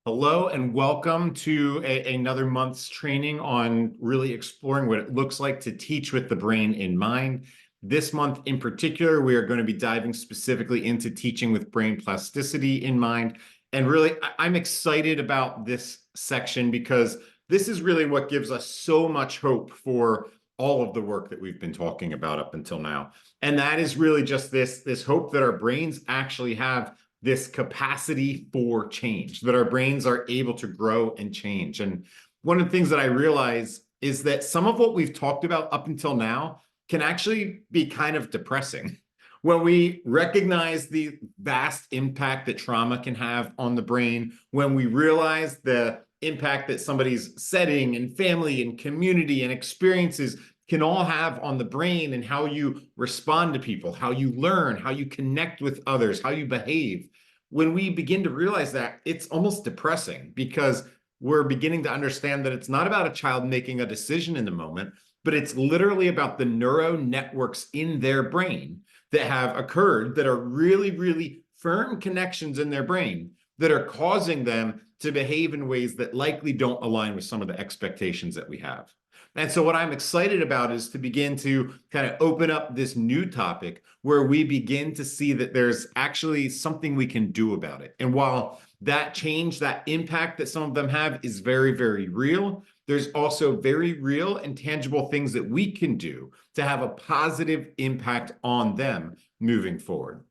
Hello and welcome to another month's training on really exploring what it looks like to teach with the brain in mind. This month in particular, we are going to be diving specifically into teaching with brain plasticity in mind. And really, I'm excited about this section because this is really what gives us so much hope for all of the work that we've been talking about up until now. And that is really just this hope that our brains actually have this capacity for change, that our brains are able to grow and change. And one of the things that I realize is that some of what we've talked about up until now can actually be kind of depressing. When we recognize the vast impact that trauma can have on the brain, when we realize the impact that somebody's setting and family and community and experiences can all have on the brain and how you respond to people, how you learn, how you connect with others, how you behave. When we begin to realize that, it's almost depressing because we're beginning to understand that it's not about a child making a decision in the moment, but it's literally about the neural networks in their brain that have occurred that are really, really firm connections in their brain that are causing them to behave in ways that likely don't align with some of the expectations that we have. And so what I'm excited about is to begin to kind of open up this new topic where we begin to see that there's actually something we can do about it. And while that change, that impact that some of them have is very, very real, there's also very real and tangible things that we can do to have a positive impact on them moving forward.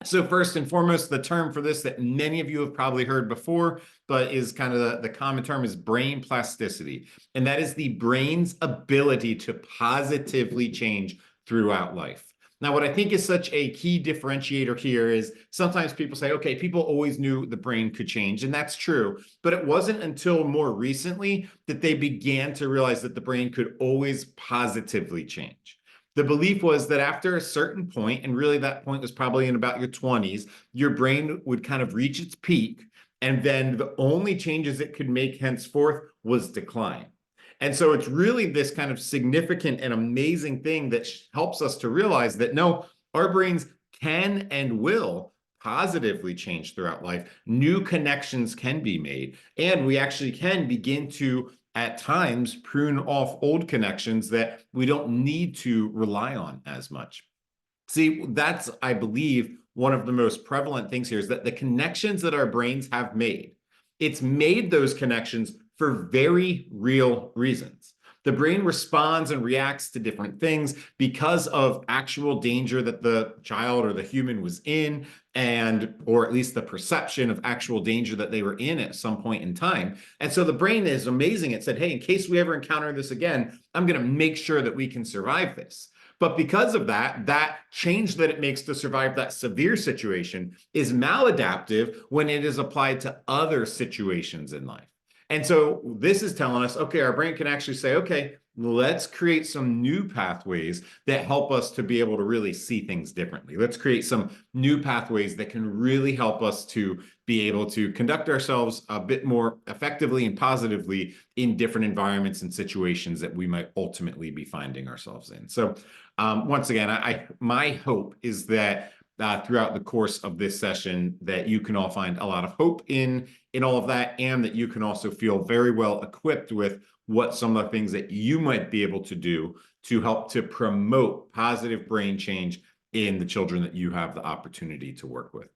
So first and foremost, the term for this that many of you have probably heard before, but is kind of the common term is brain plasticity. And that is the brain's ability to positively change throughout life. Now, what I think is such a key differentiator here is sometimes people say, okay, people always knew the brain could change, and that's true. But it wasn't until more recently that they began to realize that the brain could always positively change. The belief was that after a certain point, and really that point was probably in about your 20s, your brain would kind of reach its peak, and then the only changes it could make henceforth was decline. And so it's really this kind of significant and amazing thing that helps us to realize that no, our brains can and will positively change throughout life. New connections can be made, and we actually can begin to at times prune off old connections that we don't need to rely on as much. See, that's, I believe, one of the most prevalent things here is that the connections that our brains have made, it's made those connections for very real reasons. The brain responds and reacts to different things because of actual danger that the child or the human was in, and or at least the perception of actual danger that they were in at some point in time. And so the brain is amazing. It said, hey, in case we ever encounter this again, I'm going to make sure that we can survive this. But because of that, that change that it makes to survive that severe situation is maladaptive when it is applied to other situations in life. And so this is telling us, okay, our brain can actually say, okay, let's create some new pathways that help us to be able to really see things differently. Let's create some new pathways that can really help us to be able to conduct ourselves a bit more effectively and positively in different environments and situations that we might ultimately be finding ourselves in. So once again, my hope is that throughout the course of this session that you can all find a lot of hope in all of that, and that you can also feel very well equipped with what some of the things that you might be able to do to help to promote positive brain change in the children that you have the opportunity to work with.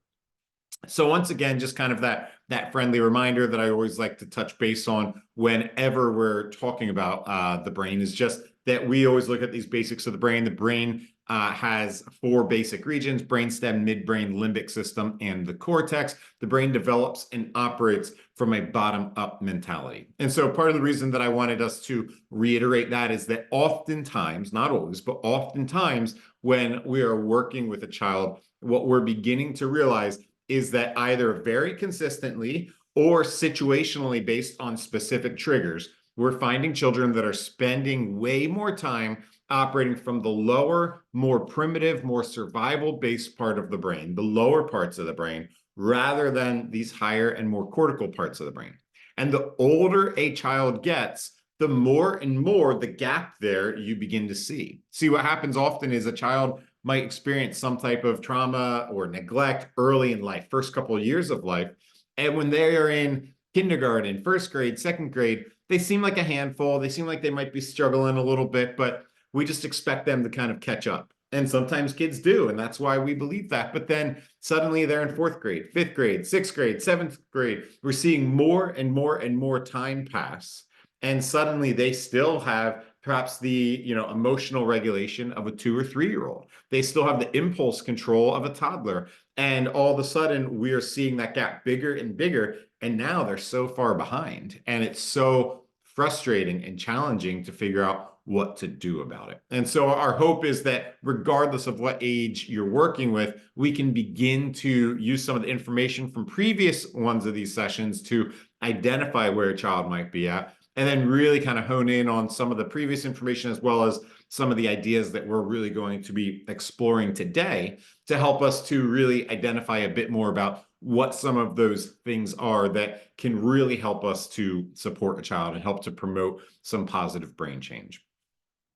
So once again, just kind of that friendly reminder that I always like to touch base on whenever we're talking about the brain is just that we always look at these basics of the brain. The brain has four basic regions: brainstem, midbrain, limbic system, and the cortex. The brain develops and operates from a bottom-up mentality. And so part of the reason that I wanted us to reiterate that is that oftentimes, not always, but oftentimes when we are working with a child, what we're beginning to realize is that either very consistently or situationally based on specific triggers, we're finding children that are spending way more time operating from the lower, more primitive, more survival-based part of the brain, the lower parts of the brain, rather than these higher and more cortical parts of the brain. And the older a child gets, the more and more the gap there you begin to see. See, what happens often is a child might experience some type of trauma or neglect early in life, first couple of years of life. And when they are in kindergarten, first grade, second grade, they seem like a handful. They seem like they might be struggling a little bit, but we just expect them to kind of catch up. And sometimes kids do, and that's why we believe that. But then suddenly they're in fourth grade, fifth grade, sixth grade, seventh grade. We're seeing more and more and more time pass. And suddenly they still have perhaps the emotional regulation of a 2 or 3-year-old. They still have the impulse control of a toddler. And all of a sudden, we are seeing that gap bigger and bigger. And now they're so far behind. And it's so frustrating and challenging to figure out what to do about it. And so our hope is that regardless of what age you're working with, we can begin to use some of the information from previous ones of these sessions to identify where a child might be at, and then really kind of hone in on some of the previous information as well as some of the ideas that we're really going to be exploring today to help us to really identify a bit more about what some of those things are that can really help us to support a child and help to promote some positive brain change.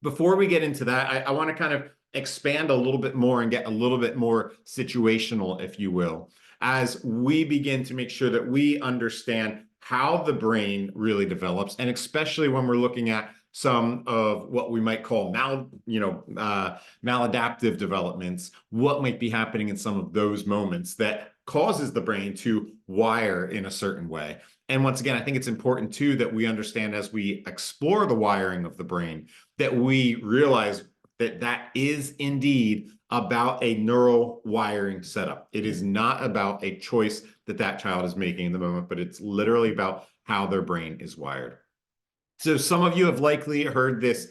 Before we get into that, I want to kind of expand a little bit more and get a little bit more situational, if you will, as we begin to make sure that we understand how the brain really develops, and especially when we're looking at some of what we might call maladaptive developments, what might be happening in some of those moments that causes the brain to wire in a certain way. And once again, I think it's important too that we understand as we explore the wiring of the brain, that we realize that that is indeed about a neural wiring setup. It is not about a choice that that child is making in the moment, but it's literally about how their brain is wired. So some of you have likely heard this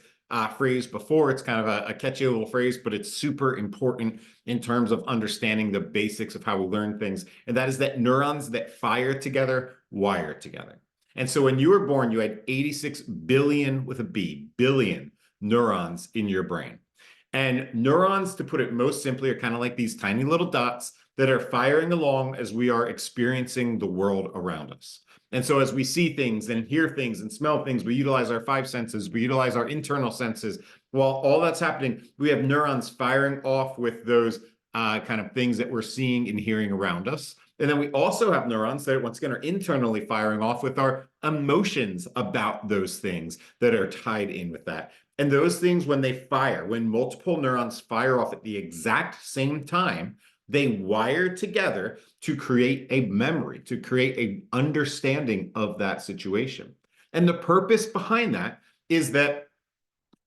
phrase before. It's kind of a catchy little phrase, but it's super important in terms of understanding the basics of how we learn things. And that is that neurons that fire together wire together. And so when you were born, you had 86 billion with a B, billion neurons in your brain. And neurons, to put it most simply, are kind of like these tiny little dots that are firing along as we are experiencing the world around us. And so as we see things and hear things and smell things, we utilize our 5 senses, we utilize our internal senses. While all that's happening, we have neurons firing off with those kind of things that we're seeing and hearing around us. And then we also have neurons that, once again, are internally firing off with our emotions about those things that are tied in with that. And those things, when they fire, when multiple neurons fire off at the exact same time, they wire together to create a memory, to create an understanding of that situation. And the purpose behind that is that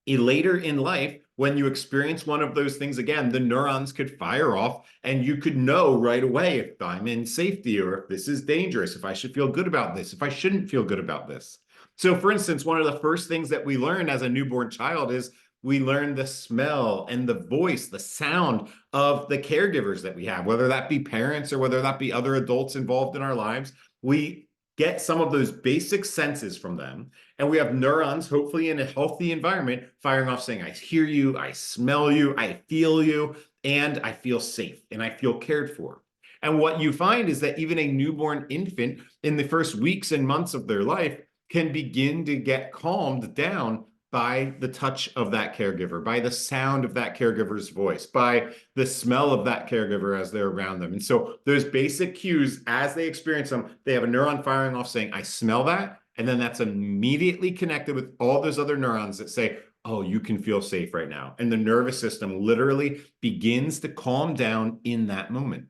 later in life, when you experience one of those things again, the neurons could fire off and you could know right away if I'm in safety or if this is dangerous, if I should feel good about this, if I shouldn't feel good about this. So for instance, one of the first things that we learn as a newborn child is we learn the smell and the voice, the sound of the caregivers that we have, whether that be parents or whether that be other adults involved in our lives. We get some of those basic senses from them. And we have neurons, hopefully in a healthy environment, firing off saying, I hear you, I smell you, I feel you, and I feel safe, and I feel cared for. And what you find is that even a newborn infant in the first weeks and months of their life can begin to get calmed down by the touch of that caregiver, by the sound of that caregiver's voice, by the smell of that caregiver as they're around them. And so those basic cues, as they experience them, they have a neuron firing off saying, I smell that. And then that's immediately connected with all those other neurons that say, oh, you can feel safe right now. And the nervous system literally begins to calm down in that moment.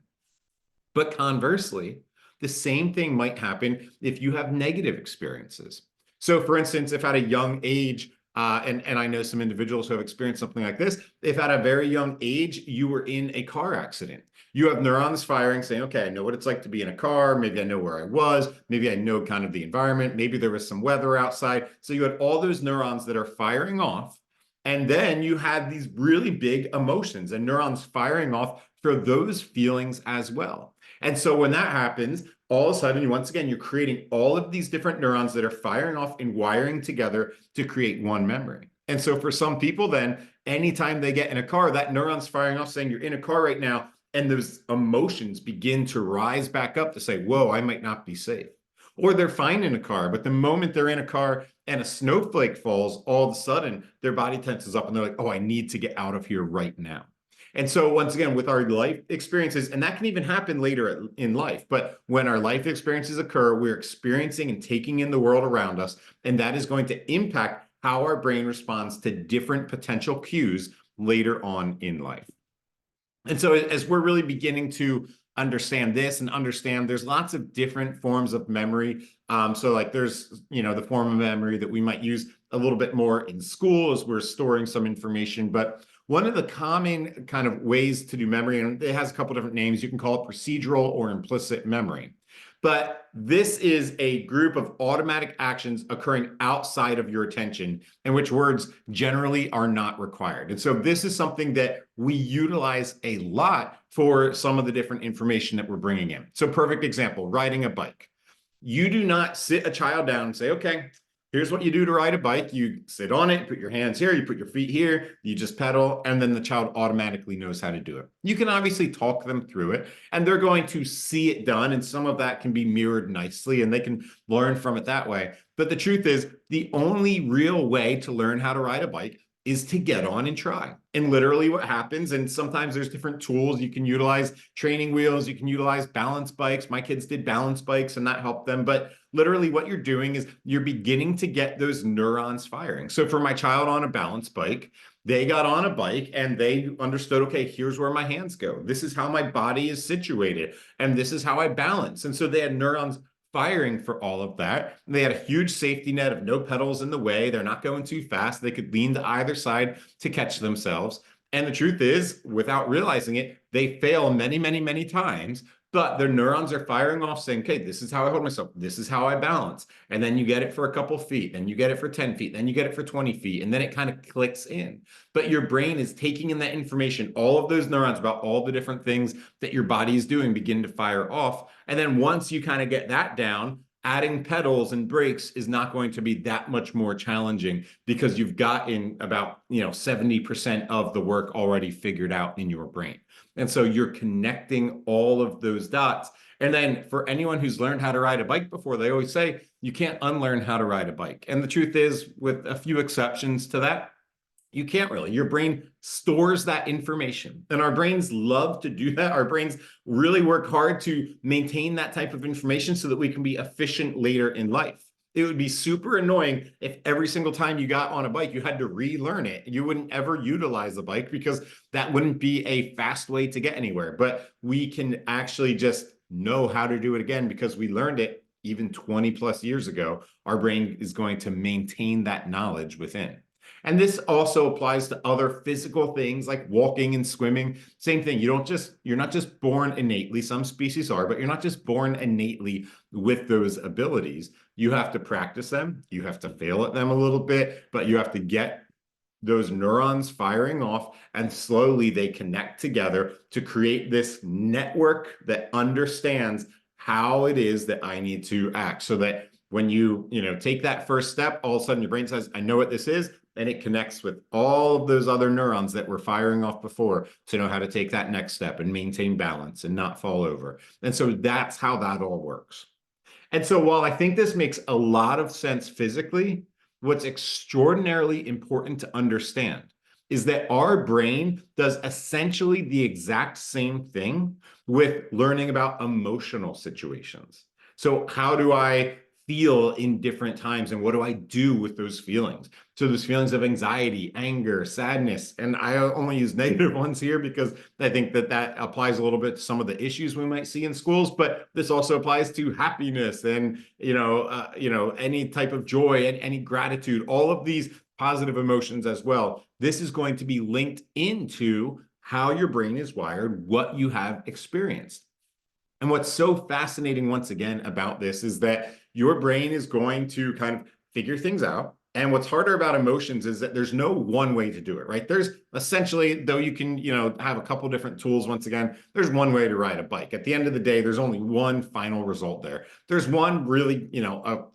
But conversely, the same thing might happen if you have negative experiences. So for instance, if at a young age, and I know some individuals who have experienced something like this, if at a very young age you were in a car accident, you have neurons firing saying, okay, I know what it's like to be in a car. Maybe I know where I was. Maybe I know kind of the environment. Maybe there was some weather outside. So you had all those neurons that are firing off. And then you had these really big emotions and neurons firing off for those feelings as well. And so when that happens, all of a sudden, once again, you're creating all of these different neurons that are firing off and wiring together to create one memory. And so for some people then, anytime they get in a car, that neuron's firing off saying you're in a car right now, and those emotions begin to rise back up to say, whoa, I might not be safe. Or they're fine in a car, but the moment they're in a car and a snowflake falls, all of a sudden their body tenses up and they're like, oh, I need to get out of here right now. And so once again, with our life experiences, and that can even happen later in life, but when our life experiences occur, we're experiencing and taking in the world around us, and that is going to impact how our brain responds to different potential cues later on in life. And so as we're really beginning to understand this and understand there's lots of different forms of memory. So like there's, the form of memory that we might use a little bit more in school as we're storing some information. But one of the common kind of ways to do memory, and it has a couple different names, you can call it procedural or implicit memory. But this is a group of automatic actions occurring outside of your attention, in which words generally are not required. And so this is something that we utilize a lot for some of the different information that we're bringing in. So perfect example, riding a bike. You do not sit a child down and say, okay, here's what you do to ride a bike. You sit on it, put your hands here, you put your feet here, you just pedal, and then the child automatically knows how to do it. You can obviously talk them through it, and they're going to see it done, and some of that can be mirrored nicely, and they can learn from it that way. But the truth is, the only real way to learn how to ride a bike is to get on and try. And literally what happens, and sometimes there's different tools, you can utilize training wheels, you can utilize balance bikes. My kids did balance bikes and that helped them. But literally what you're doing is you're beginning to get those neurons firing. So for my child on a balance bike, they got on a bike and they understood, okay, here's where my hands go. This is how my body is situated. And this is how I balance. And so they had neurons firing for all of that. They had a huge safety net of no pedals in the way. They're not going too fast. They could lean to either side to catch themselves. And the truth is, without realizing it, they fail many, many, many times, but their neurons are firing off saying, okay, this is how I hold myself. This is how I balance. And then you get it for a couple feet, then you get it for 10 feet, then you get it for 20 feet, and then it kind of clicks in. But your brain is taking in that information, all of those neurons about all the different things that your body is doing begin to fire off. And then once you kind of get that down, adding pedals and brakes is not going to be that much more challenging because you've gotten about 70% of the work already figured out in your brain. And so you're connecting all of those dots. And then for anyone who's learned how to ride a bike before, they always say you can't unlearn how to ride a bike. And the truth is, with a few exceptions to that, you can't really. Your brain stores that information, and our brains love to do that. Our brains really work hard to maintain that type of information so that we can be efficient later in life. It would be super annoying if every single time you got on a bike, you had to relearn it. You wouldn't ever utilize the bike because that wouldn't be a fast way to get anywhere. But we can actually just know how to do it again because we learned it even 20 plus years ago. Our brain is going to maintain that knowledge within. And this also applies to other physical things like walking and swimming. Same thing. You're not just born innately. Some species are, but you're not just born innately with those abilities. You have to practice them. You have to fail at them a little bit, but you have to get those neurons firing off, and slowly they connect together to create this network that understands how it is that I need to act, so that when you take that first step, all of a sudden your brain says, I know what this is, and it connects with all of those other neurons that were firing off before to know how to take that next step and maintain balance and not fall over. And so that's how that all works. And so while I think this makes a lot of sense physically, what's extraordinarily important to understand is that our brain does essentially the exact same thing with learning about emotional situations. So how do I feel in different times, and what do I do with those feelings? So those feelings of anxiety, anger, sadness, and I only use negative ones here because I think that applies a little bit to some of the issues we might see in schools, but this also applies to happiness and any type of joy and any gratitude, all of these positive emotions as well. This is going to be linked into how your brain is wired, what you have experienced. And what's so fascinating, once again, about this is that your brain is going to kind of figure things out. And what's harder about emotions is that there's no one way to do it, right? There's essentially, though you can, have a couple different tools, once again, there's one way to ride a bike. At the end of the day, there's only one final result there. There's one really,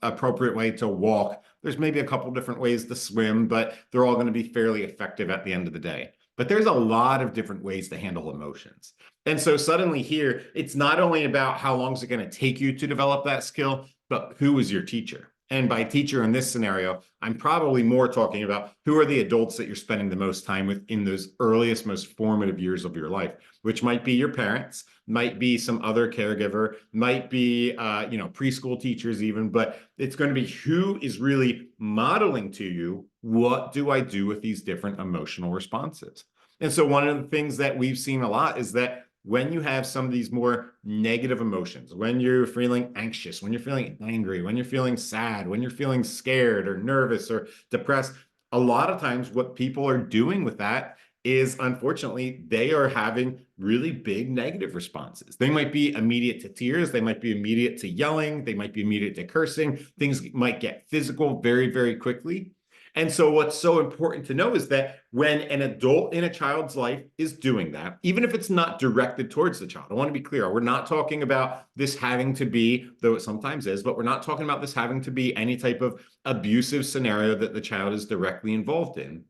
appropriate way to walk. There's maybe a couple different ways to swim, but they're all going to be fairly effective at the end of the day. But there's a lot of different ways to handle emotions. And so suddenly here, it's not only about how long is it going to take you to develop that skill, but who is your teacher? And by teacher in this scenario, I'm probably more talking about who are the adults that you're spending the most time with in those earliest, most formative years of your life, which might be your parents, might be some other caregiver, might be, preschool teachers even, but it's going to be who is really modeling to you, what do I do with these different emotional responses? And so one of the things that we've seen a lot is that when you have some of these more negative emotions, when you're feeling anxious, when you're feeling angry, when you're feeling sad, when you're feeling scared or nervous or depressed, a lot of times what people are doing with that is, unfortunately, they are having really big negative responses. They might be immediate to tears, they might be immediate to yelling, they might be immediate to cursing. Things might get physical very, very quickly. And so what's so important to know is that when an adult in a child's life is doing that, even if it's not directed towards the child, I want to be clear, we're not talking about this having to be, though it sometimes is, but we're not talking about this having to be any type of abusive scenario that the child is directly involved in.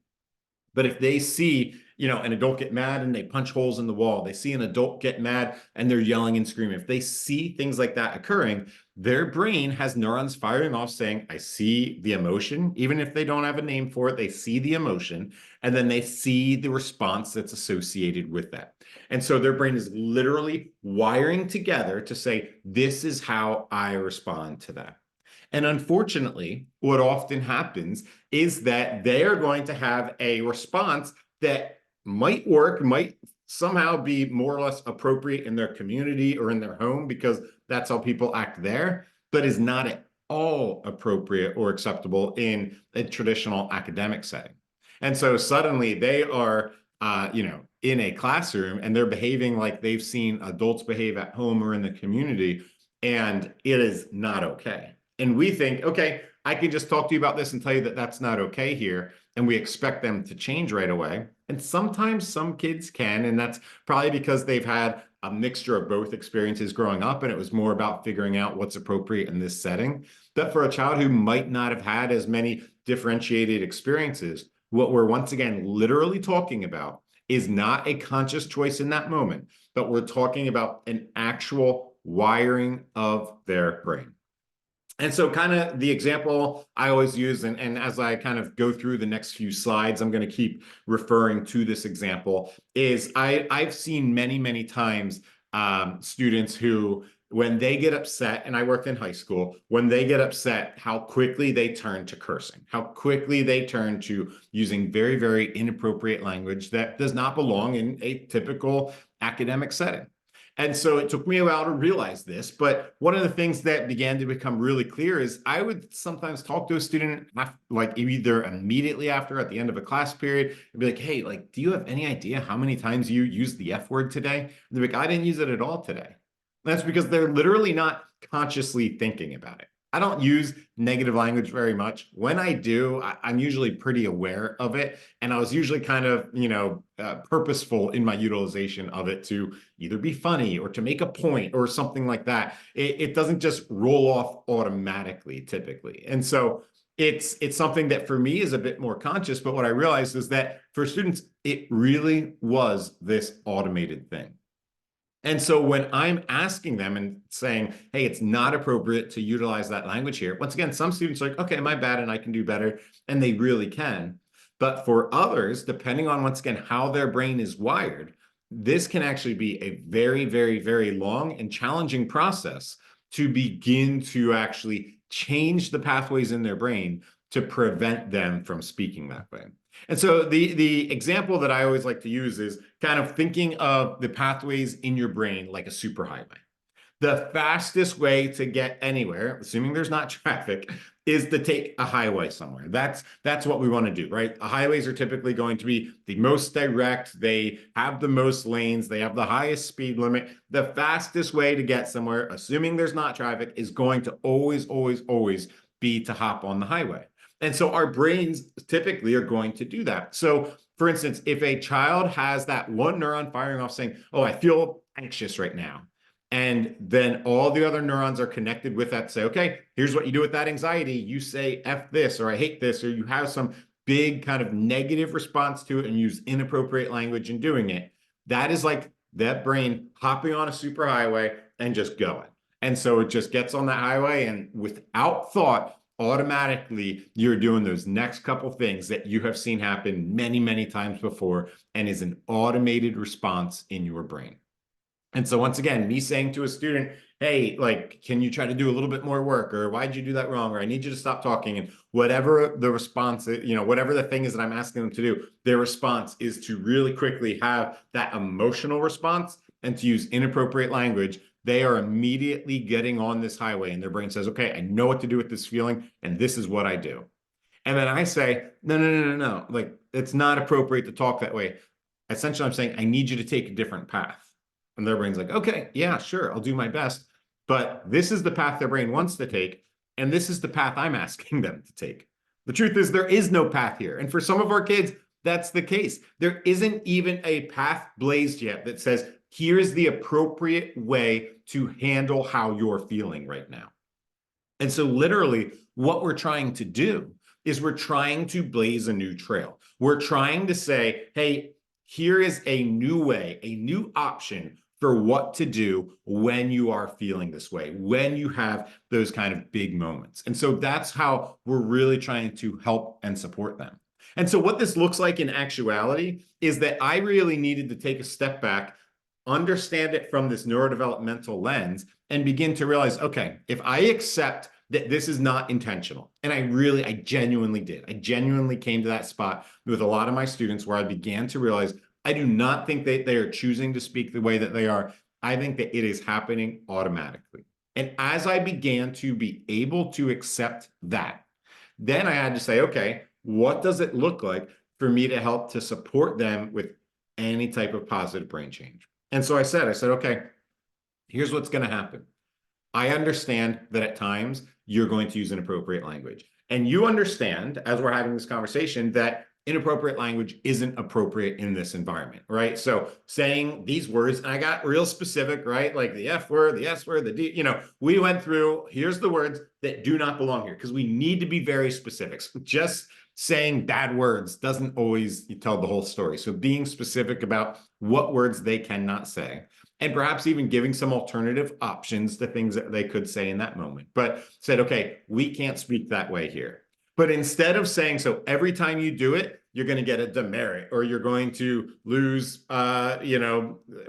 But if they see, an adult get mad and they punch holes in the wall, they see an adult get mad and they're yelling and screaming. If they see things like that occurring, their brain has neurons firing off saying, I see the emotion. Even if they don't have a name for it, they see the emotion and then they see the response that's associated with that. And so their brain is literally wiring together to say, this is how I respond to that. And unfortunately, what often happens is that they are going to have a response that might work, might somehow be more or less appropriate in their community or in their home because that's how people act there, but is not at all appropriate or acceptable in a traditional academic setting. And so suddenly they are, in a classroom and they're behaving like they've seen adults behave at home or in the community, and it is not okay. And we think, okay, I can just talk to you about this and tell you that that's not okay here. And we expect them to change right away. And sometimes some kids can, and that's probably because they've had a mixture of both experiences growing up, and it was more about figuring out what's appropriate in this setting. But for a child who might not have had as many differentiated experiences, what we're once again literally talking about is not a conscious choice in that moment, but we're talking about an actual wiring of their brain. And so kind of the example I always use, and as I kind of go through the next few slides, I'm going to keep referring to this example, is I've seen many, many times students who, when they get upset, and I worked in high school, when they get upset, how quickly they turn to cursing, how quickly they turn to using very, very inappropriate language that does not belong in a typical academic setting. And so it took me a while to realize this, but one of the things that began to become really clear is I would sometimes talk to a student like either immediately after at the end of a class period and be like, hey, like, do you have any idea how many times you used the F word today? And they're like, I didn't use it at all today. And that's because they're literally not consciously thinking about it. I don't use negative language very much. When I do, I'm usually pretty aware of it. And I was usually kind of, purposeful in my utilization of it to either be funny or to make a point or something like that. It doesn't just roll off automatically, typically. And so it's something that for me is a bit more conscious. But what I realized is that for students, it really was this automated thing. And so when I'm asking them and saying, hey, it's not appropriate to utilize that language here, once again, some students are like, okay, my bad, and I can do better, and they really can. But for others, depending on, once again, how their brain is wired, this can actually be a very, very, very long and challenging process to begin to actually change the pathways in their brain to prevent them from speaking that way. And so the example that I always like to use is kind of thinking of the pathways in your brain like a superhighway. The fastest way to get anywhere, assuming there's not traffic, is to take a highway somewhere. That's what we want to do, right? Highways are typically going to be the most direct. They have the most lanes. They have the highest speed limit. The fastest way to get somewhere, assuming there's not traffic, is going to always, always, always be to hop on the highway. And so our brains typically are going to do that. So for instance, if a child has that one neuron firing off saying, oh, I feel anxious right now, and then all the other neurons are connected with that, say, okay, here's what you do with that anxiety. You say F this, or I hate this, or you have some big kind of negative response to it and use inappropriate language in doing it. That is like that brain hopping on a superhighway and just going. And so it just gets on that highway and without thought, automatically you're doing those next couple things that you have seen happen many, many times before and is an automated response in your brain. And so once again, me saying to a student, hey, like, can you try to do a little bit more work? Or why'd you do that wrong? Or I need you to stop talking. And whatever the response, whatever the thing is that I'm asking them to do, their response is to really quickly have that emotional response and to use inappropriate language. They are immediately getting on this highway and their brain says, okay, I know what to do with this feeling. And this is what I do. And then I say, no. Like, it's not appropriate to talk that way. Essentially, I'm saying, I need you to take a different path. And their brain's like, okay, yeah, sure, I'll do my best. But this is the path their brain wants to take. And this is the path I'm asking them to take. The truth is there is no path here. And for some of our kids, that's the case. There isn't even a path blazed yet that says, here's the appropriate way to handle how you're feeling right now. And so literally what we're trying to do is we're trying to blaze a new trail. We're trying to say, hey, here is a new way, a new option for what to do when you are feeling this way, when you have those kind of big moments. And so that's how we're really trying to help and support them. And so what this looks like in actuality is that I really needed to take a step back, understand it from this neurodevelopmental lens, and begin to realize, okay, if I accept that this is not intentional, and I genuinely did. I genuinely came to that spot with a lot of my students where I began to realize I do not think that they are choosing to speak the way that they are. I think that it is happening automatically. And as I began to be able to accept that, then I had to say, okay, what does it look like for me to help to support them with any type of positive brain change? And so I said, okay, here's what's going to happen. I understand that at times you're going to use inappropriate language. And you understand, as we're having this conversation, that inappropriate language isn't appropriate in this environment, right? So saying these words, and I got real specific, right? Like the F word, the S word, the D, we went through, here's the words that do not belong here, because we need to be very specific. Just saying bad words doesn't always tell the whole story. So being specific about what words they cannot say, and perhaps even giving some alternative options to things that they could say in that moment. But said, okay, we can't speak that way here. But instead of saying, so every time you do it, you're going to get a demerit, or you're going to lose,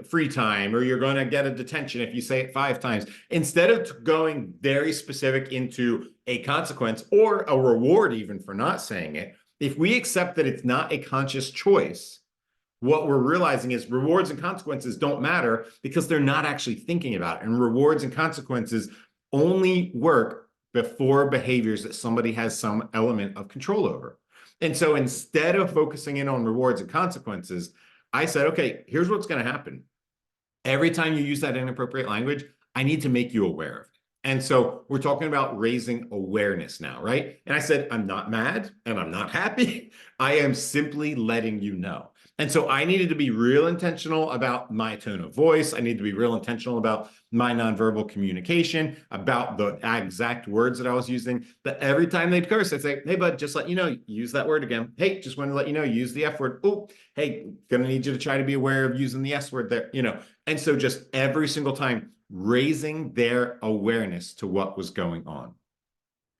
free time, or you're going to get a detention if you say it 5 times. Instead of going very specific into a consequence or a reward even for not saying it, if we accept that it's not a conscious choice, what we're realizing is rewards and consequences don't matter because they're not actually thinking about it. And rewards and consequences only work before behaviors that somebody has some element of control over. And so instead of focusing in on rewards and consequences, I said, okay, here's what's going to happen. Every time you use that inappropriate language, I need to make you aware of it. And so we're talking about raising awareness now, right? And I said, I'm not mad and I'm not happy. I am simply letting you know. And so I needed to be real intentional about my tone of voice. I need to be real intentional about my nonverbal communication, about the exact words that I was using. That every time they'd curse, I'd say, hey, bud, just let you know, use that word again. Hey, just want to let you know, use the F word. Oh, hey, gonna need you to try to be aware of using the S word there, And so just every single time, raising their awareness to what was going on.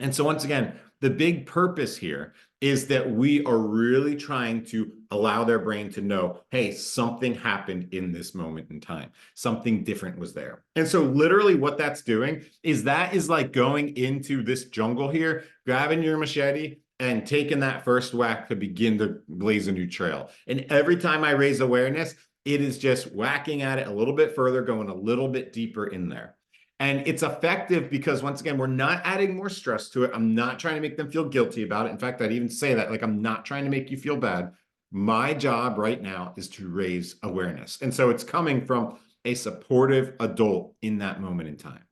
And so once again, the big purpose here is that we are really trying to allow their brain to know, hey, something happened in this moment in time. Something different was there. And so literally what that's doing is that is like going into this jungle here, grabbing your machete and taking that first whack to begin to blaze a new trail. And every time I raise awareness, it is just whacking at it a little bit further, going a little bit deeper in there. And it's effective because, once again, we're not adding more stress to it. I'm not trying to make them feel guilty about it. In fact, I'd even say that, like, I'm not trying to make you feel bad. My job right now is to raise awareness. And so it's coming from a supportive adult in that moment in time.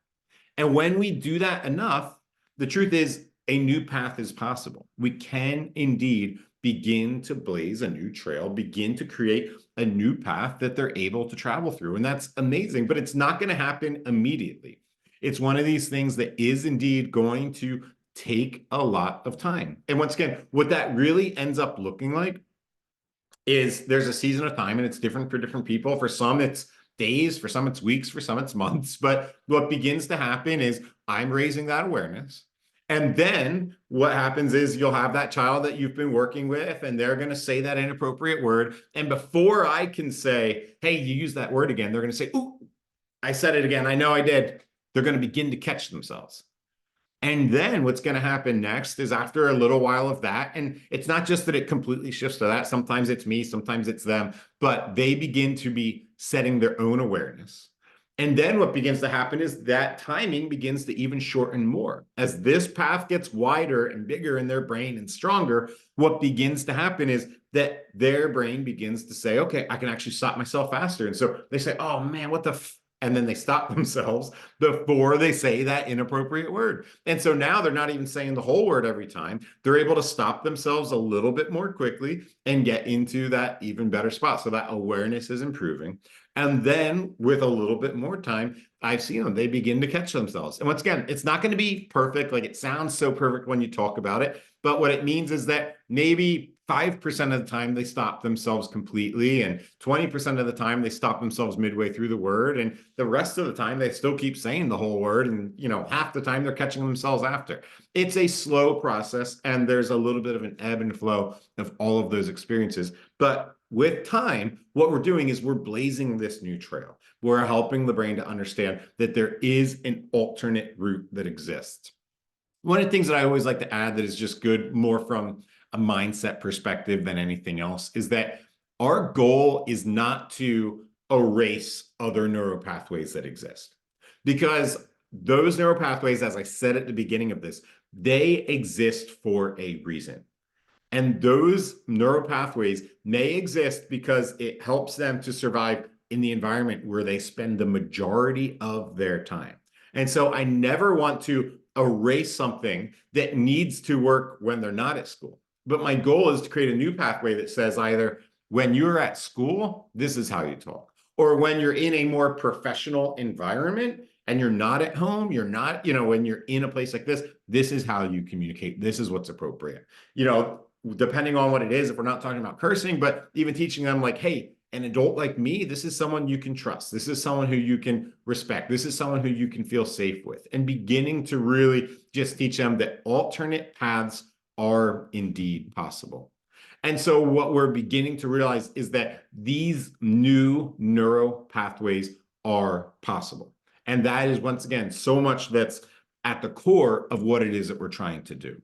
And when we do that enough, the truth is a new path is possible. We can indeed begin to blaze a new trail, begin to create a new path that they're able to travel through. And that's amazing, but it's not going to happen immediately. It's one of these things that is indeed going to take a lot of time. And once again, what that really ends up looking like is there's a season of time, and it's different for different people. For some, it's days, for some, it's weeks, for some, it's months. But what begins to happen is I'm raising that awareness. And then what happens is you'll have that child that you've been working with, and they're going to say that inappropriate word. And before I can say, hey, you use that word again, they're going to say, ooh, I said it again. I know I did. They're going to begin to catch themselves. And then what's going to happen next is after a little while of that, and it's not just that it completely shifts to that. Sometimes it's me, sometimes it's them, but they begin to be setting their own awareness. And then what begins to happen is that timing begins to even shorten more. As this path gets wider and bigger in their brain and stronger, what begins to happen is that their brain begins to say, okay, I can actually stop myself faster. And so they say, oh man, what the and then they stop themselves before they say that inappropriate word. And so now they're not even saying the whole word every time. They're able to stop themselves a little bit more quickly and get into that even better spot. So that awareness is improving. And then with a little bit more time, I've seen them, they begin to catch themselves. And once again, it's not going to be perfect. Like it sounds so perfect when you talk about it. But what it means is that maybe 5% of the time they stop themselves completely, and 20% of the time they stop themselves midway through the word, and the rest of the time they still keep saying the whole word, and half the time they're catching themselves after. It's a slow process, and there's a little bit of an ebb and flow of all of those experiences. But with time, what we're doing is we're blazing this new trail. We're helping the brain to understand that there is an alternate route that exists. One of the things that I always like to add that is just good more from a mindset perspective than anything else is that our goal is not to erase other neuropathways that exist, because those neuropathways, as I said at the beginning of this, they exist for a reason. And those neuropathways may exist because it helps them to survive in the environment where they spend the majority of their time. And so I never want to erase something that needs to work when they're not at school. But my goal is to create a new pathway that says either when you're at school, this is how you talk, or when you're in a more professional environment and you're not at home, you're not, when you're in a place like this is how you communicate. This is what's appropriate. Depending on what it is, if we're not talking about cursing, but even teaching them like, hey, an adult like me, this is someone you can trust. This is someone who you can respect. This is someone who you can feel safe with. And beginning to really just teach them that alternate paths are indeed possible. And so what we're beginning to realize is that these new neural pathways are possible. And that is, once again, so much that's at the core of what it is that we're trying to do.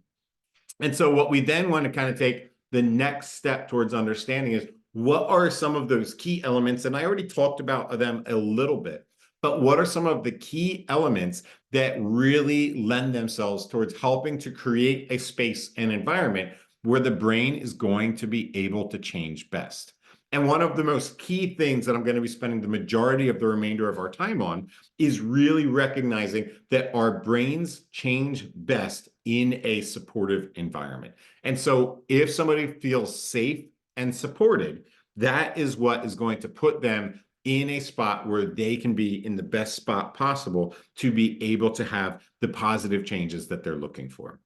And so what we then want to kind of take the next step towards understanding is what are some of those key elements? And I already talked about them a little bit, but what are some of the key elements that really lend themselves towards helping to create a space and environment where the brain is going to be able to change best? And one of the most key things that I'm going to be spending the majority of the remainder of our time on is really recognizing that our brains change best in a supportive environment. And so if somebody feels safe and supported, that is what is going to put them in a spot where they can be in the best spot possible to be able to have the positive changes that they're looking for.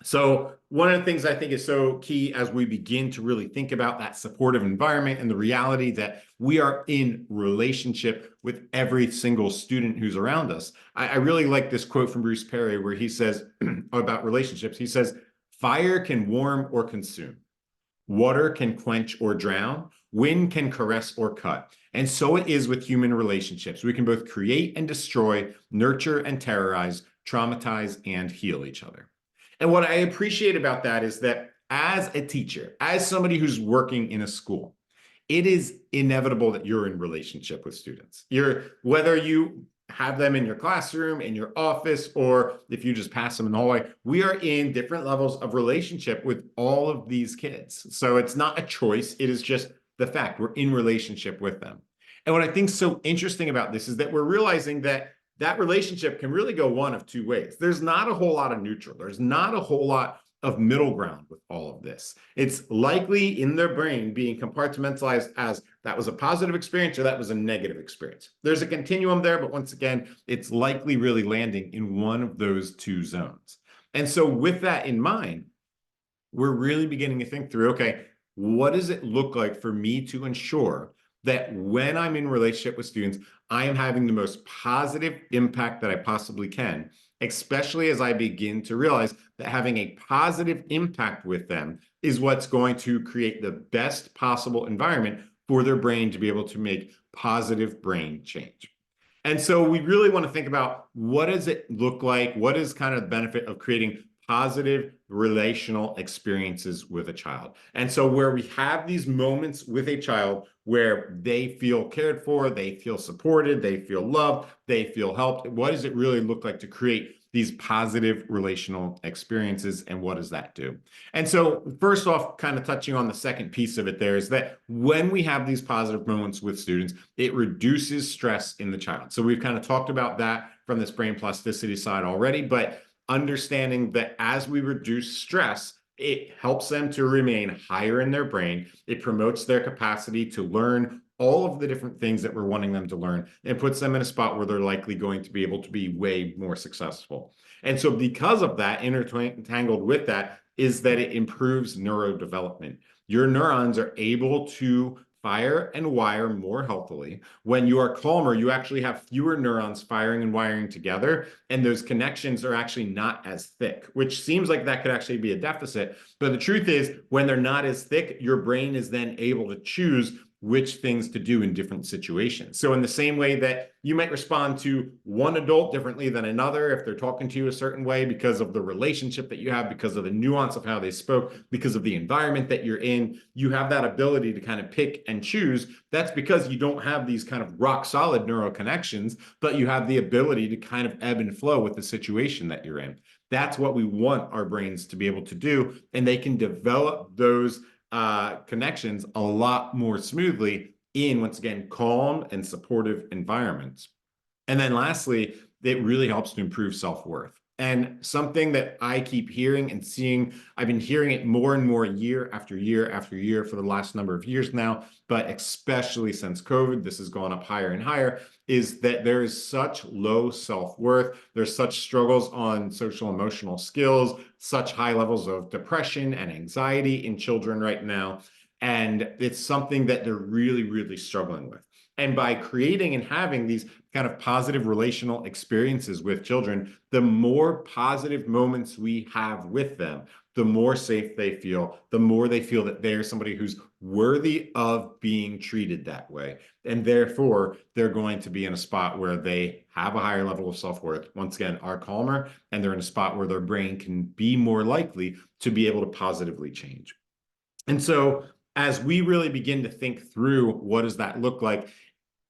So one of the things I think is so key as we begin to really think about that supportive environment and the reality that we are in relationship with every single student who's around us. I really like this quote from Bruce Perry where he says about relationships, he says, fire can warm or consume. Water can quench or drown. Wind can caress or cut. And so it is with human relationships. We can both create and destroy, nurture and terrorize, traumatize and heal each other. And what I appreciate about that is that as a teacher, as somebody who's working in a school, it is inevitable that you're in relationship with students. Whether you have them in your classroom, in your office, or if you just pass them in the hallway, we are in different levels of relationship with all of these kids. So it's not a choice. It is just the fact we're in relationship with them. And what I think is so interesting about this is that we're realizing that that relationship can really go one of two ways. There's not a whole lot of neutral. There's not a whole lot of middle ground with all of this. It's likely in their brain being compartmentalized as that was a positive experience or that was a negative experience. There's a continuum there, but once again, it's likely really landing in one of those two zones. And so with that in mind, we're really beginning to think through, okay, what does it look like for me to ensure that when I'm in relationship with students, I am having the most positive impact that I possibly can? especially as I begin to realize that having a positive impact with them is what's going to create the best possible environment for their brain to be able to make positive brain change. And so we really want to think about, what does it look like? What is kind of the benefit of creating positive relational experiences with a child? And so where we have these moments with a child where they feel cared for, they feel supported, they feel loved, they feel helped, what does it really look like to create these positive relational experiences, and what does that do? And so first off, kind of touching on the second piece of it there, is that when we have these positive moments with students, it reduces stress in the child. So we've kind of talked about that from this brain plasticity side already, but understanding that as we reduce stress, it helps them to remain higher in their brain. It promotes their capacity to learn all of the different things that we're wanting them to learn, and puts them in a spot where they're likely going to be able to be way more successful. And so because of that, intertangled with that is that it improves neurodevelopment. Your neurons are able to fire and wire more healthily. When you are calmer, you actually have fewer neurons firing and wiring together, and those connections are actually not as thick, which seems like that could actually be a deficit. But the truth is, when they're not as thick, your brain is then able to choose which things to do in different situations. So in the same way that you might respond to one adult differently than another if they're talking to you a certain way because of the relationship that you have, because of the nuance of how they spoke, because of the environment that you're in, you have that ability to kind of pick and choose. That's because you don't have these kind of rock solid neural connections, but you have the ability to kind of ebb and flow with the situation that you're in. That's what we want our brains to be able to do, and they can develop those connections a lot more smoothly in, once again, calm and supportive environments. And then lastly, it really helps to improve self-worth. And something that I keep hearing and seeing, I've been hearing it more and more year after year after year for the last number of years now, but especially since COVID, this has gone up higher and higher, is that there is such low self-worth. There's such struggles on social emotional skills, such high levels of depression and anxiety in children right now. And it's something that they're really, really struggling with. And by creating and having these kind of positive relational experiences with children, the more positive moments we have with them, the more safe they feel, the more they feel that they're somebody who's worthy of being treated that way. And therefore, they're going to be in a spot where they have a higher level of self-worth, once again, are calmer, and they're in a spot where their brain can be more likely to be able to positively change. And so as we really begin to think through what does that look like,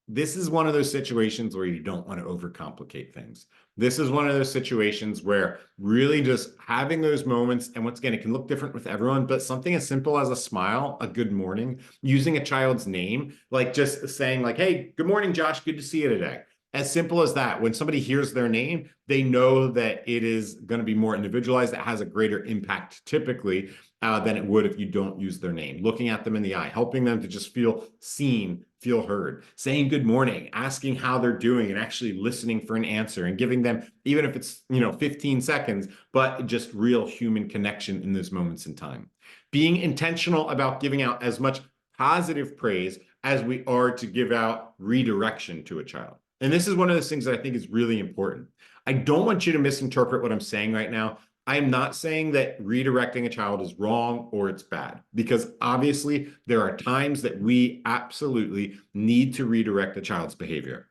this is one of those situations where you don't want to overcomplicate things. This is one of those situations where really just having those moments, and once again, it can look different with everyone, but something as simple as a smile, a good morning, using a child's name, like just saying like, hey, good morning, Josh, good to see you today. As simple as that. When somebody hears their name, they know that it is going to be more individualized. That has a greater impact typically than it would if you don't use their name. Looking at them in the eye, helping them to just feel seen, feel heard, saying good morning, asking how they're doing, and actually listening for an answer, and giving them, even if it's 15 seconds, but just real human connection in those moments in time. Being intentional about giving out as much positive praise as we are to give out redirection to a child. And this is one of those things that I think is really important. I don't want you to misinterpret what I'm saying right now. I'm not saying that redirecting a child is wrong or it's bad, because obviously there are times that we absolutely need to redirect a child's behavior.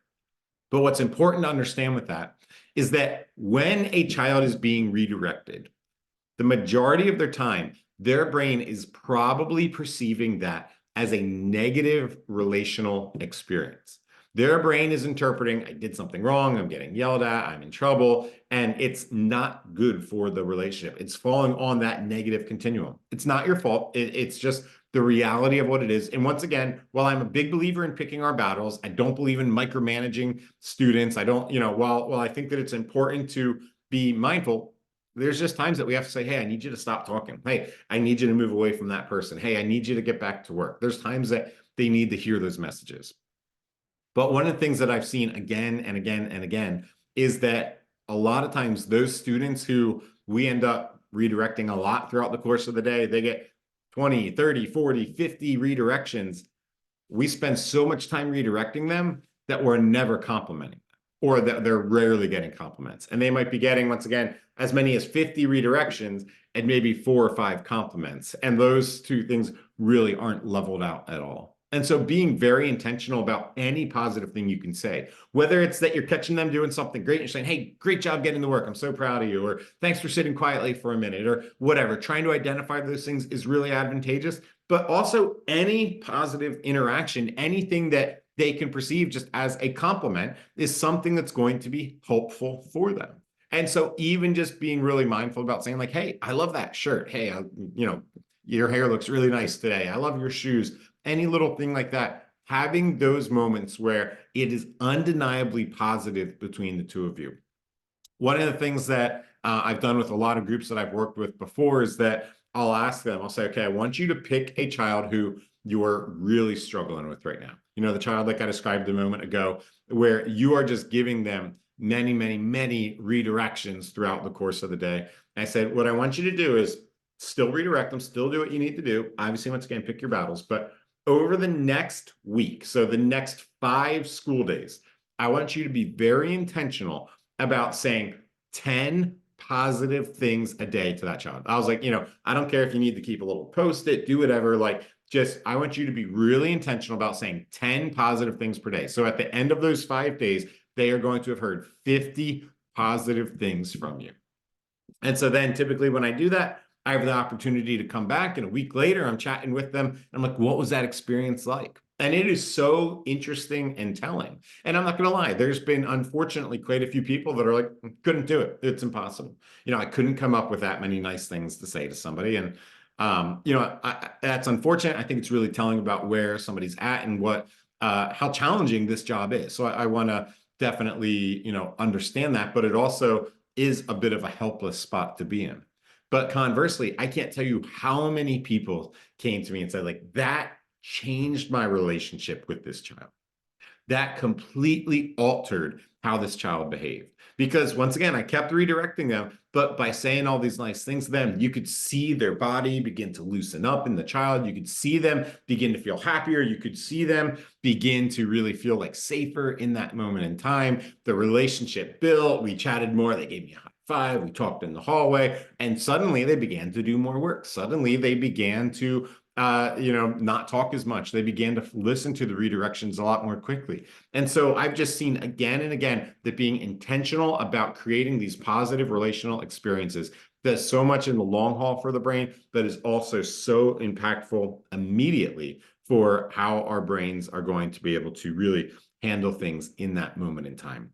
But what's important to understand with that is that when a child is being redirected, the majority of their time, their brain is probably perceiving that as a negative relational experience. Their brain is interpreting, I did something wrong, I'm getting yelled at, I'm in trouble, and it's not good for the relationship. It's falling on that negative continuum. It's not your fault. It's just the reality of what it is. And once again, while I'm a big believer in picking our battles, I don't believe in micromanaging students. I don't, while I think that it's important to be mindful, there's just times that we have to say, hey, I need you to stop talking. Hey, I need you to move away from that person. Hey, I need you to get back to work. There's times that they need to hear those messages. But one of the things that I've seen again and again and again is that a lot of times those students who we end up redirecting a lot throughout the course of the day, they get 20, 30, 40, 50 redirections. We spend so much time redirecting them that we're never complimenting them. or that they're rarely getting compliments. And they might be getting, once again, as many as 50 redirections and maybe 4 or 5 compliments. And those two things really aren't leveled out at all. And so being very intentional about any positive thing you can say, whether it's that you're catching them doing something great and you're saying, hey, great job getting to work, I'm so proud of you, or thanks for sitting quietly for a minute, or whatever. Trying to identify those things is really advantageous, but also any positive interaction, anything that they can perceive just as a compliment is something that's going to be helpful for them. And so even just being really mindful about saying like, hey, I love that shirt. Hey, your hair looks really nice today. I love your shoes. Any little thing like that, having those moments where it is undeniably positive between the two of you. One of the things that I've done with a lot of groups that I've worked with before is that I'll ask them, I'll say, okay, I want you to pick a child who you are really struggling with right now. The child like I described a moment ago, where you are just giving them many, many, many redirections throughout the course of the day. And I said, what I want you to do is still redirect them, still do what you need to do. Obviously, once again, pick your battles, but over the next week, so the next 5 school days, I want you to be very intentional about saying 10 positive things a day to that child. I was like, I don't care if you need to keep a little post-it, do whatever, I want you to be really intentional about saying 10 positive things per day. So at the end of those 5 days, they are going to have heard 50 positive things from you. And so then typically when I do that, I have the opportunity to come back, and a week later, I'm chatting with them. And I'm like, what was that experience like? And it is so interesting and telling. And I'm not going to lie, there's been, unfortunately, quite a few people that are like, couldn't do it. It's impossible. I couldn't come up with that many nice things to say to somebody. And, that's unfortunate. I think it's really telling about where somebody's at and how challenging this job is. So I want to definitely, understand that, but it also is a bit of a helpless spot to be in. But conversely, I can't tell you how many people came to me and said, like, that changed my relationship with this child. That completely altered how this child behaved. Because once again, I kept redirecting them, but by saying all these nice things to them, you could see their body begin to loosen up in the child. You could see them begin to feel happier. You could see them begin to really feel like safer in that moment in time. The relationship built, we chatted more, they gave me a high five, we talked in the hallway, and suddenly they began to do more work. Suddenly they began to not talk as much. They began to listen to the redirections a lot more quickly. And so I've just seen again and again that being intentional about creating these positive relational experiences does so much in the long haul for the brain, but is also so impactful immediately for how our brains are going to be able to really handle things in that moment in time.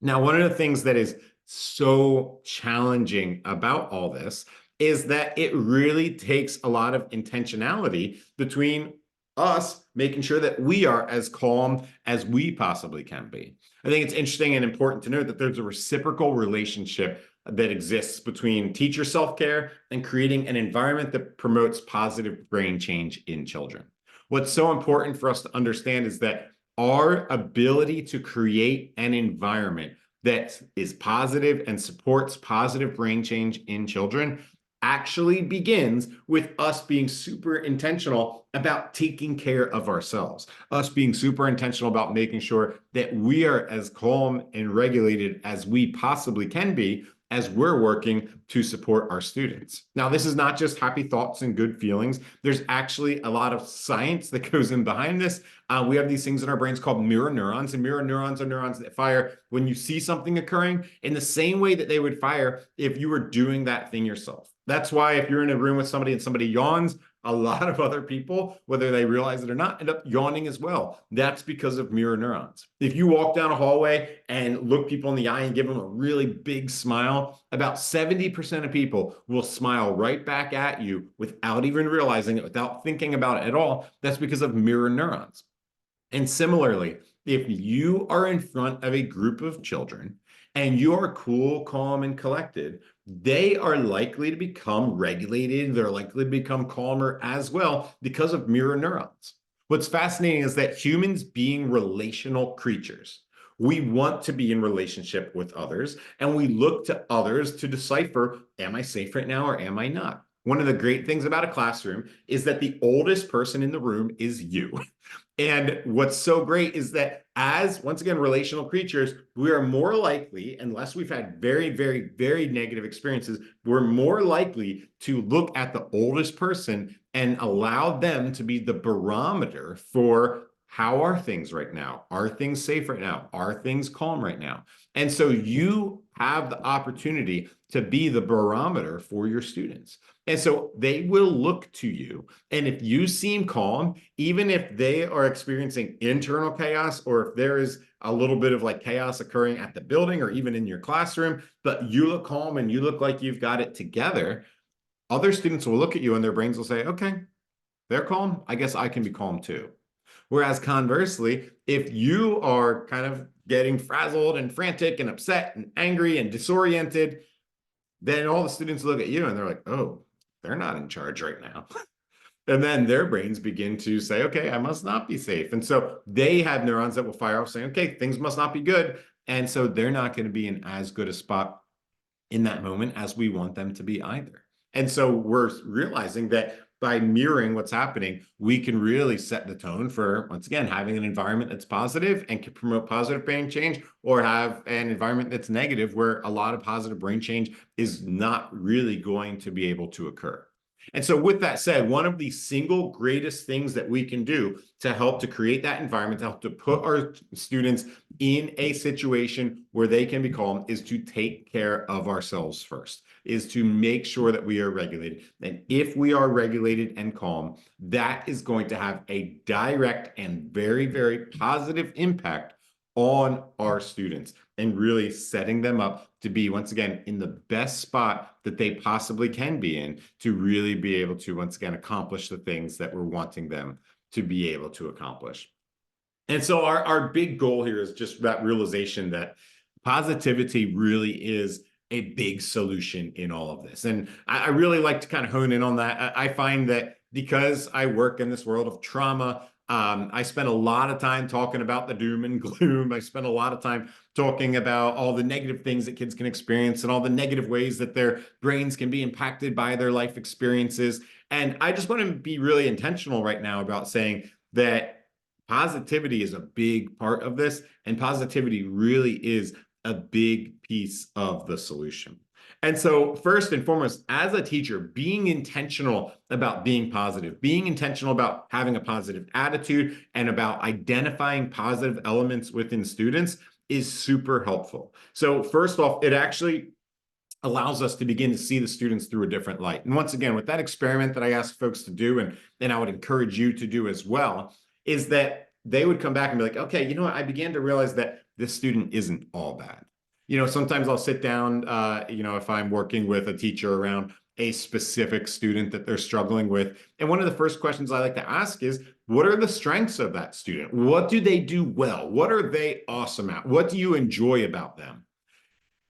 Now, one of the things that is so challenging about all this is that it really takes a lot of intentionality between us making sure that we are as calm as we possibly can be. I think it's interesting and important to note that there's a reciprocal relationship that exists between teacher self-care and creating an environment that promotes positive brain change in children. What's so important for us to understand is that our ability to create an environment that is positive and supports positive brain change in children actually begins with us being super intentional about taking care of ourselves, us being super intentional about making sure that we are as calm and regulated as we possibly can be as we're working to support our students. Now, this is not just happy thoughts and good feelings. There's actually a lot of science that goes in behind this. We have these things in our brains called mirror neurons, and mirror neurons are neurons that fire when you see something occurring in the same way that they would fire if you were doing that thing yourself. That's why if you're in a room with somebody and somebody yawns, a lot of other people, whether they realize it or not, end up yawning as well. That's because of mirror neurons. If you walk down a hallway and look people in the eye and give them a really big smile, about 70% of people will smile right back at you without even realizing it, without thinking about it at all. That's because of mirror neurons. And similarly, if you are in front of a group of children and you are cool, calm, and collected, they are likely to become regulated. They're likely to become calmer as well because of mirror neurons. What's fascinating is that humans, being relational creatures, we want to be in relationship with others, and we look to others to decipher, am I safe right now or am I not? one of the great things about a classroom is that the oldest person in the room is you. And what's so great is that as, once again, relational creatures, we are more likely, unless we've had very, very, very negative experiences, we're more likely to look at the oldest person and allow them to be the barometer for how are things right now? Are things safe right now? Are things calm right now? And so you have the opportunity to be the barometer for your students. And so they will look to you. And if you seem calm, even if they are experiencing internal chaos, or if there is a little bit of like chaos occurring at the building or even in your classroom, but you look calm and you look like you've got it together, other students will look at you and their brains will say, okay, they're calm. I guess I can be calm too. Whereas conversely, if you are kind of getting frazzled and frantic and upset and angry and disoriented, then all the students look at you and they're like, oh, they're not in charge right now. And then their brains begin to say, okay, I must not be safe. And so they have neurons that will fire off saying, okay, things must not be good. And so they're not going to be in as good a spot in that moment as we want them to be either. And so we're realizing that by mirroring what's happening, we can really set the tone for, once again, having an environment that's positive and can promote positive brain change, or have an environment that's negative where a lot of positive brain change is not really going to be able to occur. And so with that said, one of the single greatest things that we can do to help to create that environment, to help to put our students in a situation where they can be calm, is to take care of ourselves first, is to make sure that we are regulated. And if we are regulated and calm, that is going to have a direct and very, very positive impact on our students, and really setting them up to be, once again, in the best spot that they possibly can be in, to really be able to, once again, accomplish the things that we're wanting them to be able to accomplish. And so our big goal here is just that realization that positivity really is a big solution in all of this. And I really like to kind of hone in on that. I find that because I work in this world of trauma, I spend a lot of time talking about the doom and gloom. I spend a lot of time talking about all the negative things that kids can experience and all the negative ways that their brains can be impacted by their life experiences. And I just want to be really intentional right now about saying that positivity is a big part of this, and positivity really is a big piece of the solution. And so first and foremost, as a teacher, being intentional about being positive, being intentional about having a positive attitude, and about identifying positive elements within students is super helpful. So first off, it actually allows us to begin to see the students through a different light. And once again, with that experiment that I ask folks to do, and I would encourage you to do as well, is that they would come back and be like, okay, you know what? I began to realize that this student isn't all bad. You know, sometimes I'll sit down, you know, if I'm working with a teacher around a specific student that they're struggling with. And one of the first questions I like to ask is, what are the strengths of that student? What do they do well? What are they awesome at? What do you enjoy about them?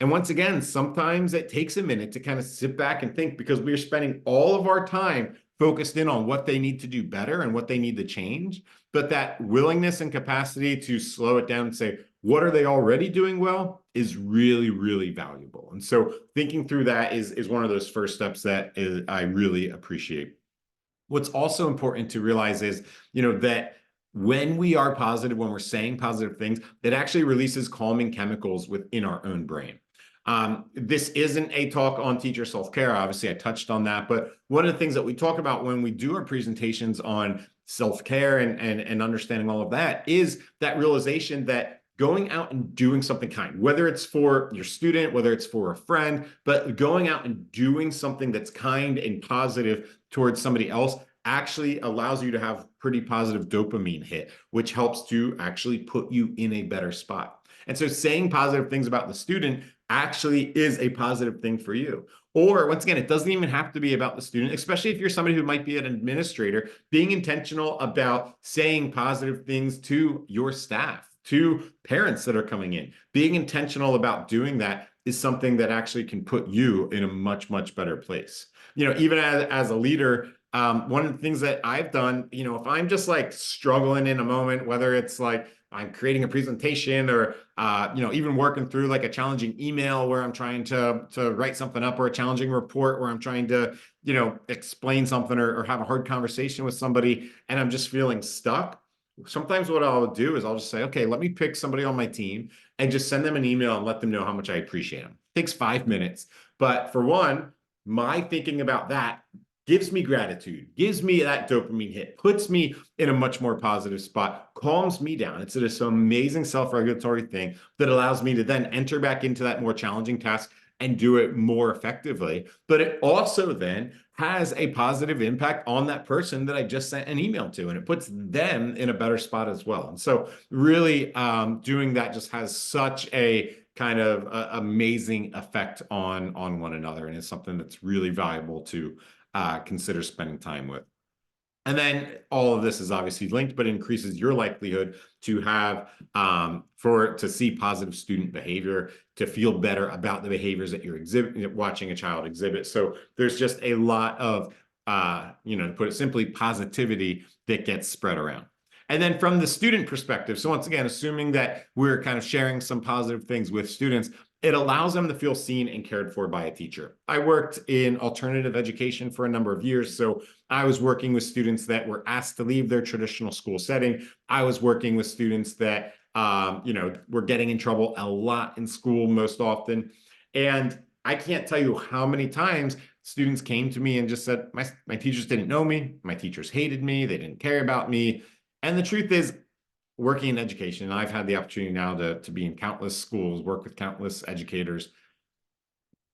And once again, sometimes it takes a minute to kind of sit back and think, because we're spending all of our time focused in on what they need to do better and what they need to change. But that willingness and capacity to slow it down and say, what are they already doing well, is really, really valuable. And so thinking through that is one of those first steps that I really appreciate. What's also important to realize is, you know, that when we are positive, when we're saying positive things, it actually releases calming chemicals within our own brain. This isn't a talk on teacher self-care. Obviously, I touched on that. But one of the things that we talk about when we do our presentations on self-care and understanding all of that is that realization that going out and doing something kind, whether it's for your student, whether it's for a friend, but going out and doing something that's kind and positive towards somebody else actually allows you to have pretty positive dopamine hit, which helps to actually put you in a better spot. And so saying positive things about the student actually is a positive thing for you. Or once again, it doesn't even have to be about the student, especially if you're somebody who might be an administrator. Being intentional about saying positive things to your staff, to parents that are coming in, being intentional about doing that is something that actually can put you in a much, much better place. You know, even as a leader, One of the things that I've done, if I'm just like struggling in a moment, whether it's like I'm creating a presentation or even working through like a challenging email where I'm trying to write something up, or a challenging report where I'm trying to, explain something, or have a hard conversation with somebody, and I'm just feeling stuck. Sometimes what I'll do is I'll just say, okay, let me pick somebody on my team and just send them an email and let them know how much I appreciate them. It takes 5 minutes. But for one, my thinking about that gives me gratitude, gives me that dopamine hit, puts me in a much more positive spot, calms me down. It's this amazing self-regulatory thing that allows me to then enter back into that more challenging task and do it more effectively. But it also then has a positive impact on that person that I just sent an email to, and it puts them in a better spot as well. And so really doing that just has such a kind of amazing effect on one another, and it's something that's really valuable to consider spending time with. And then all of this is obviously linked, but increases your likelihood to have to see positive student behavior, to feel better about the behaviors that you're watching a child exhibit. So there's just a lot of to put it simply, positivity that gets spread around. And then from the student perspective, so once again, assuming that we're kind of sharing some positive things with students, it allows them to feel seen and cared for by a teacher. I worked in alternative education for a number of years, so I was working with students that were asked to leave their traditional school setting. I was working with students that, were getting in trouble a lot in school most often. And I can't tell you how many times students came to me and just said, my teachers didn't know me, my teachers hated me, they didn't care about me. And the truth is, working in education, and I've had the opportunity now to be in countless schools, work with countless educators.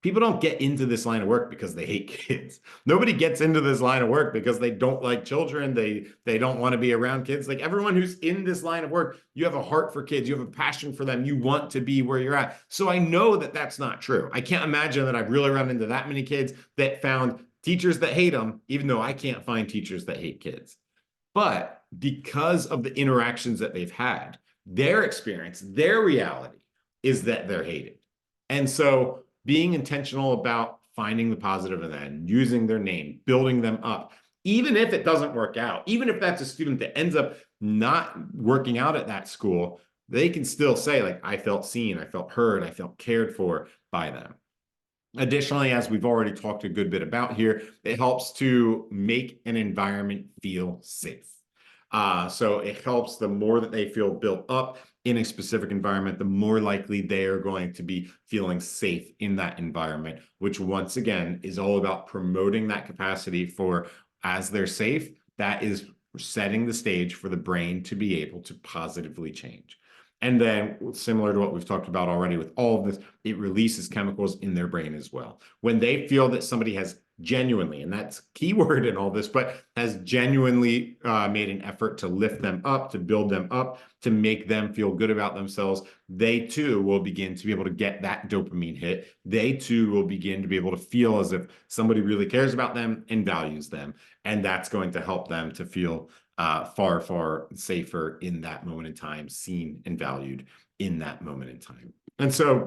People don't get into this line of work because they hate kids. Nobody gets into this line of work because they don't like children. They don't want to be around kids. Like, everyone who's in this line of work, you have a heart for kids. You have a passion for them. You want to be where you're at. So I know that that's not true. I can't imagine that I've really run into that many kids that found teachers that hate them, even though I can't find teachers that hate kids. But because of the interactions that they've had, their experience, their reality is that they're hated. And so being intentional about finding the positive in that and using their name, building them up, even if it doesn't work out, even if that's a student that ends up not working out at that school, they can still say, like, I felt seen, I felt heard, I felt cared for by them. Additionally, as we've already talked a good bit about here, it helps to make an environment feel safe. So it helps, the more that they feel built up in a specific environment, the more likely they are going to be feeling safe in that environment, which once again is all about promoting that capacity for, as they're safe, that is setting the stage for the brain to be able to positively change. And then, similar to what we've talked about already with all of this, it releases chemicals in their brain as well. When they feel that somebody has genuinely, and that's key word in all this, but has genuinely made an effort to lift them up, to build them up, to make them feel good about themselves, they too will begin to be able to get that dopamine hit. They too will begin to be able to feel as if somebody really cares about them and values them. And that's going to help them to feel far, far safer in that moment in time, seen and valued in that moment in time. And so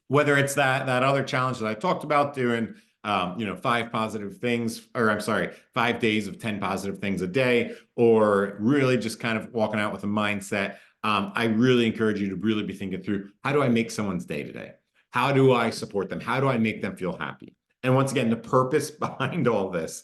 whether it's that other challenge that I talked about, doing 5 positive things, or I'm sorry, 5 days of 10 positive things a day, or really just kind of walking out with a mindset, I really encourage you to really be thinking through, how do I make someone's day today? How do I support them? How do I make them feel happy? And once again, the purpose behind all this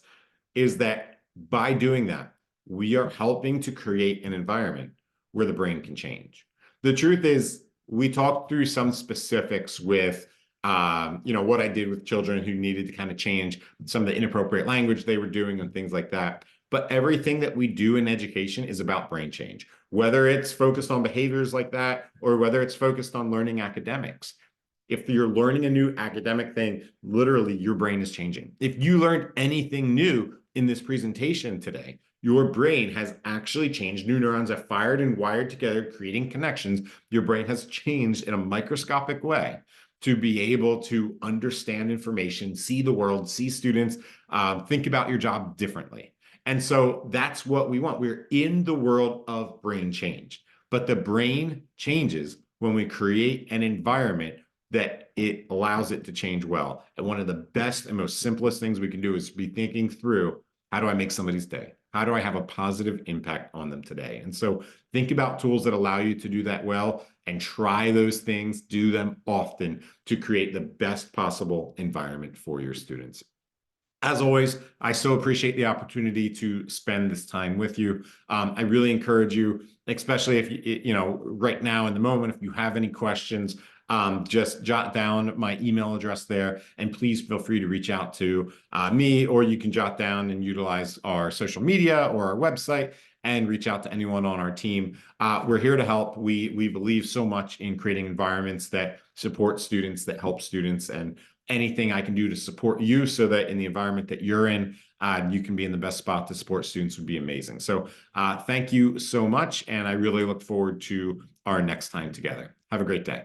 is that by doing that, we are helping to create an environment where the brain can change. The truth is, we talked through some specifics with what I did with children who needed to kind of change some of the inappropriate language they were doing and things like that. But everything that we do in education is about brain change, whether it's focused on behaviors like that or whether it's focused on learning academics. If you're learning a new academic thing, literally your brain is changing. If you learned anything new in this presentation today, your brain has actually changed. New neurons have fired and wired together, creating connections. Your brain has changed in a microscopic way to be able to understand information, see the world, see students, think about your job differently. And so that's what we want. We're in the world of brain change, but the brain changes when we create an environment that it allows it to change well. And one of the best and most simplest things we can do is be thinking through, How do I make somebody's day? How do I have a positive impact on them today? And so think about tools that allow you to do that well and try those things, do them often to create the best possible environment for your students. As always, I so appreciate the opportunity to spend this time with you. I really encourage you, especially if you know, right now in the moment, if you have any questions, just jot down my email address there, and please feel free to reach out to me, or you can jot down and utilize our social media or our website and reach out to anyone on our team. We're here to help. We believe so much in creating environments that support students, that help students, and anything I can do to support you so that in the environment that you're in, you can be in the best spot to support students would be amazing. So thank you so much. And I really look forward to our next time together. Have a great day.